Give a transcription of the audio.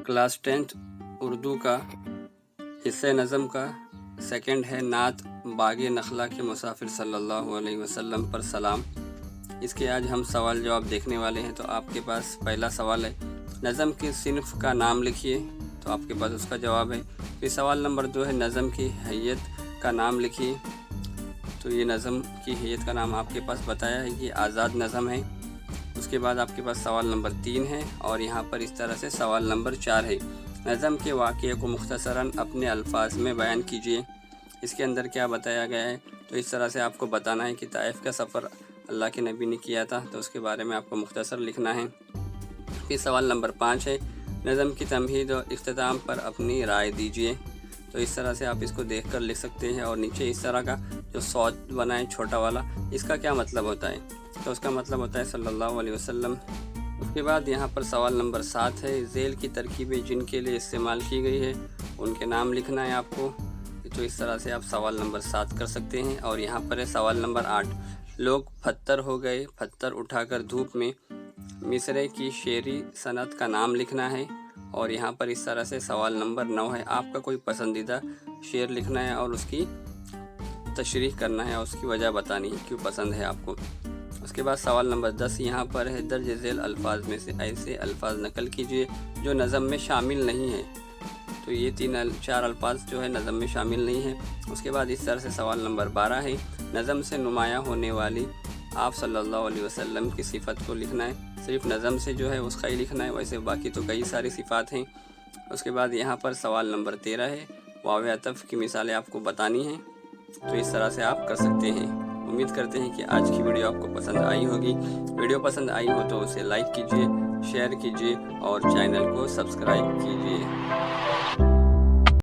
Class 10th Urdu का हिस्से नज़म का सेकंड है नात बाग़े नखला के मुसाफिर सल्लल्लाहु अलैहि वसल्लम पर सलाम। इसके आज हम सवाल जवाब देखने वाले हैं। तो आपके पास पहला सवाल है, नज़म की सिन्फ़ का नाम लिखिए। तो आपके पास उसका जवाब है। फिर सवाल नंबर 2 है, नज़म की हैयत का नाम लिखिए। तो ये नज़म की हैयत का नाम आपके पास बताया है, ये आज़ाद नज़म है। उसके बाद आपके पास सवाल नंबर 3 है और यहाँ पर इस तरह से सवाल नंबर 4 है, नज़म के वाक़ये को मुख्तसरन अपने अल्फाज में बयान कीजिए। इसके अंदर क्या बताया गया है, तो इस तरह से आपको बताना है कि ताइफ़ का सफ़र अल्लाह के नबी ने किया था, तो उसके बारे में आपको मुख्तसर लिखना है। फिर सवाल नंबर 5 है, नज़म की तमहीद और इख्तिताम पर अपनी राय दीजिए। तो इस तरह से आप इसको देखकर लिख सकते हैं। और नीचे इस तरह का जो सौद बना है छोटा वाला, इसका क्या मतलब होता है, तो उसका मतलब होता है सल्लल्लाहु अलैहि वसल्लम। उसके बाद यहाँ पर सवाल नंबर 7 है, ज़ेल की तरकीबें जिनके लिए इस्तेमाल की गई है उनके नाम लिखना है आपको। तो इस तरह से आप सवाल नंबर 7 कर सकते हैं। और यहाँ पर है सवाल नंबर 8, लोग फत्तर हो गए पत्थर उठाकर धूप में, मिसरे की शेरी सनत का नाम लिखना है। और यहाँ पर इस तरह से सवाल नंबर 9 है, आपका कोई पसंदीदा शेर लिखना है और उसकी तशरीह करना है और उसकी वजह बतानी है क्यों पसंद है आपको। उसके बाद सवाल नंबर 10 यहाँ पर है, दर्ज झेल अल्फाज में से ऐसे अल्फाज नकल कीजिए जो नज़म में शामिल नहीं है। तो ये 4 अल्फाज जो है नज़म में शामिल नहीं है। उसके बाद इस तरह से सवाल नंबर 12 है, नज़म से नुमायाँ होने वाली आप सल्लल्लाहु अलैहि वसल्लम की सिफ़त को लिखना है। सिर्फ नज़म से जो है उसका ही लिखना है, वैसे बाकी तो कई सारी सिफ़ात हैं। उसके बाद यहाँ पर सवाल नंबर 13 है, वाव अतफ़ की मिसालें आपको बतानी हैं। तो इस तरह से आप कर सकते हैं। उम्मीद करते हैं कि आज की वीडियो आपको पसंद आई होगी। वीडियो पसंद आई हो तो उसे लाइक कीजिए, शेयर कीजिए और चैनल को सब्सक्राइब कीजिए।